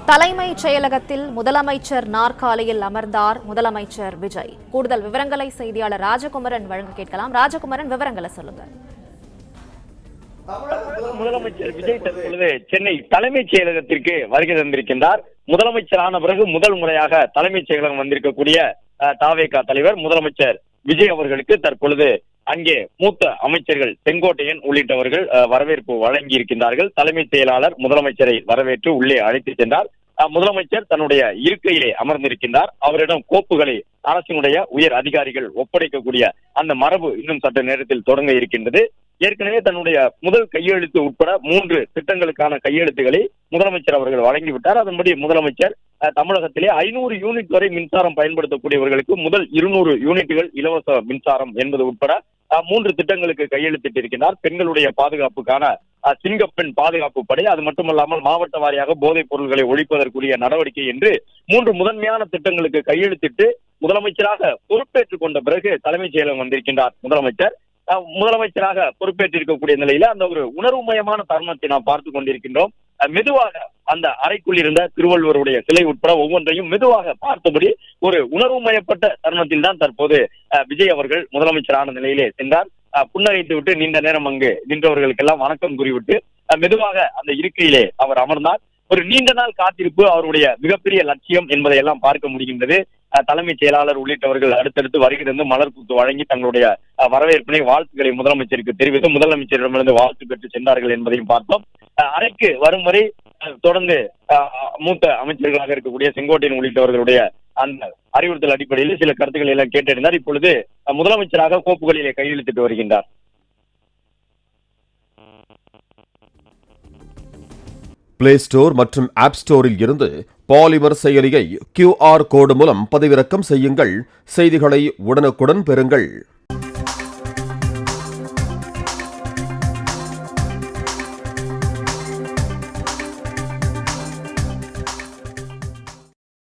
தலைமைச் செயலகத்தில் முதலமைச்சர் நாற்காலியில் அமர்ந்தார் முதலமைச்சர் விஜய். கூடுதல் விவரங்களை செய்தியாளர் ராஜகுமரன் வழங்க கேட்கலாம். ராஜகுமரன், விவரங்களை சொல்லுங்க. முதலமைச்சர் விஜய் தற்பொழுது சென்னை தலைமைச் செயலகத்திற்கு வருகை தந்திருக்கின்றார். முதலமைச்சரான பிறகு முதல் முறையாக தலைமைச் செயலகம் வந்திருக்கக்கூடிய தாவேகா தலைவர் முதலமைச்சர் விஜய் அவர்களுக்கு தற்பொழுது அங்கே மூத்த அமைச்சர்கள் செங்கோட்டையன் உள்ளிட்டவர்கள் வரவேற்பு வழங்கி இருக்கின்றார்கள். தலைமைச் செயலாளர் முதலமைச்சரை வரவேற்று உள்ளே அழைத்து சென்றார். முதலமைச்சர் தன்னுடைய இருக்கையிலே அமர்ந்திருக்கின்றார். அவரிடம் கோப்புகளை அரசினுடைய உயர் அதிகாரிகள் ஒப்படைக்கக்கூடிய அந்த மரபு இன்னும் சற்று நேரத்தில் தொடங்க இருக்கின்றது. ஏற்கனவே தன்னுடைய முதல் கையெழுத்து உட்பட 3 திட்டங்களுக்கான கையெழுத்துக்களை முதலமைச்சர் அவர்கள் வழங்கிவிட்டார். அதன்படி முதலமைச்சர் தமிழகத்திலே 500 யூனிட் வரை மின்சாரம் பயன்படுத்தக்கூடியவர்களுக்கு முதல் 200 யூனிட்டுகள் இலவச மின்சாரம் என்பது உட்பட 3 திட்டங்களுக்கு கையெழுத்திட்டிருக்கிறார். பெண்களுடைய பாதுகாப்புக்கான சிங்கப்பெண் பாதுகாப்பு படை, அது மட்டுமல்லாமல் மாவட்ட வாரியாக போதைப் பொருட்களை ஒழிப்பதற்குரிய நடவடிக்கை என்று 3 முதன்மையான திட்டங்களுக்கு கையெழுத்திட்டு முதலமைச்சராக பொறுப்பேற்றுக் கொண்ட பிறகு தலைமைச் செயலகம் வந்திருக்கின்றார். முதலமைச்சராக பொறுப்பேற்றிருக்கக்கூடிய நிலையில அந்த ஒரு உணர்வுமயமான தருணத்தை நாம் பார்த்துக் கொண்டிருக்கின்றோம். மெதுவாக அந்த அறைக்குள் இருந்த திருவள்ளுவருடைய சிலை உட்பட ஒவ்வொன்றையும் மெதுவாக பார்த்தபடி ஒரு உணர்வுமயப்பட்ட தருணத்தில் தான் தற்போது விஜய் அவர்கள் முதலமைச்சரான நிலையிலே சென்றார். புன்னகைத்து விட்டு நீண்ட நேரம் அங்கு நின்றவர்களுக்கெல்லாம் வணக்கம் கூறிவிட்டு மெதுவாக அந்த இருக்கையிலே அவர் அமர்ந்தார். ஒரு நீண்ட நாள் காத்திருப்பு, அவருடைய மிகப்பெரிய லட்சியம் என்பதை எல்லாம் பார்க்க முடிகின்றது. தலைமைச் செயலாளர் உள்ளிட்டவர்கள் அடுத்தடுத்து வருகிறது மலர் பூத்து வழங்கி தங்களுடைய வரவேற்பினை வாழ்த்துக்களை முதலமைச்சருக்கு தெரிவித்து முதலமைச்சரிடமிருந்து வாழ்த்து பெற்று சென்றார்கள் என்பதையும் பார்த்தோம். அறைக்கு வரும் வரை தொடர்ந்து மூத்த அமைச்சர்களாக இருக்கக்கூடிய செங்கோட்டையன் உள்ளிட்டவர்களுடைய அந்த அறிவுறுத்தல் அடிப்படையில் சில கருத்துக்களை எல்லாம் கேட்டறிந்தார். இப்பொழுது முதலமைச்சராக கோப்புகளிலே கையெழுத்திட்டு வருகின்றார். பிளே ஸ்டோர் மற்றும் ஆப் ஸ்டோரில் இருந்து பாலிமர் செயலியை QR கோடு மூலம் பதிவிறக்கம் செய்யுங்கள். செய்திகளை உடனுக்குடன் பெறுங்கள்.